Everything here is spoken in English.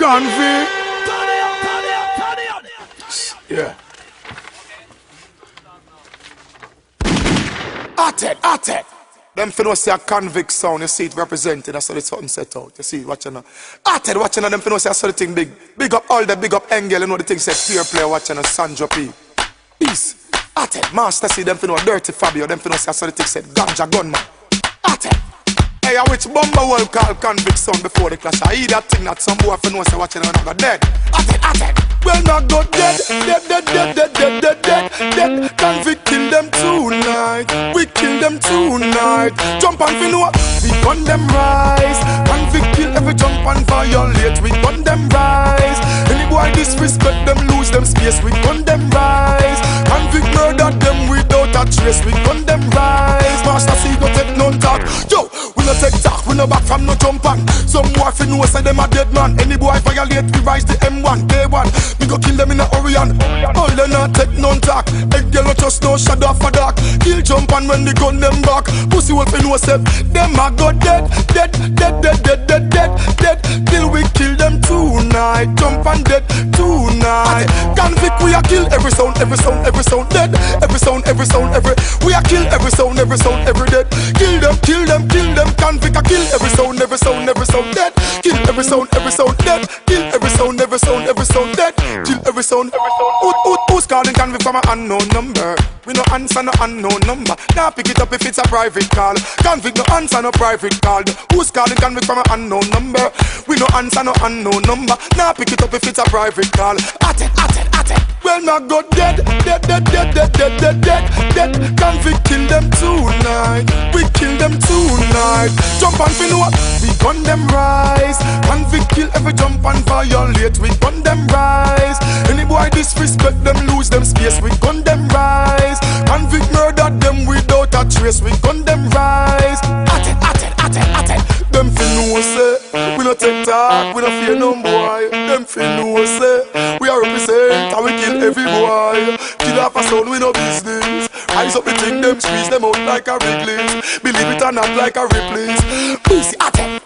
Convict. Yeah. At it. Them finna see a convict sound, you see it represented, that's how the something set out. You see it, watching now. At watching now, them finna see I saw the thing big. Big up all the big up Engel, you know the thing said peer player watching now, Sandra P. Peace. At it. Master see them finna dirty Fabio, them finna see I saw the thing said ganja gunman. At it. Hey, I which bomber will call convict sound before the clash. I hear that thing that some boy finna say watching now, not go dead. At it. Well, not go dead. Convict kill them tonight. We kill them tonight. Jump and fin what? We gun them rise. Convict kill every jump and violate. We gun them rise. Any boy disrespect them, lose them space. We gun them rise. Convict murder them without a trace. We gun them rise. Master C no take no talk. Yo, we no take talk. We no back from no jump on. Some boy fin know say them a dead man. Any boy violate, we rise the M1, K1. We go kill them in a Orion. All they not take no talk. Egg girl no trust no shadow for dark. Kill jump and when they gun them back. Pussy wolf in no step. Them a go dead. Till we kill them tonight. Jump and dead tonight. Convict we a kill every sound dead. Every sound. We a kill every sound dead. Kill them. Convict a kill every sound dead. Kill every sound dead. Kill every sound dead. Kill every sound. Who's calling convict from an unknown number? We no answer no unknown number. Now pick it up if it's a private call. Convict no answer no private call. Who's calling convict from an unknown number? We no answer no unknown number. Now pick it up if it's a private call. At it. Well, not go dead. Convict kill them tonight. We kill them tonight. Jump and fin what? We gun them rise. Convict kill every jump and violate. We gun them rise. Any boy disrespect them, lose them space. We gun them rise. Convict murder them without a trace. We gun them rise. At it. Them fin know say we no take talk, we no fear no boy. Them fin know say we are represent and we kill every boy. Kill off a sound we no business. Rise up the thing them squeeze them out like a Wrigley's. Believe it or not like a Ripley's. Peace at it.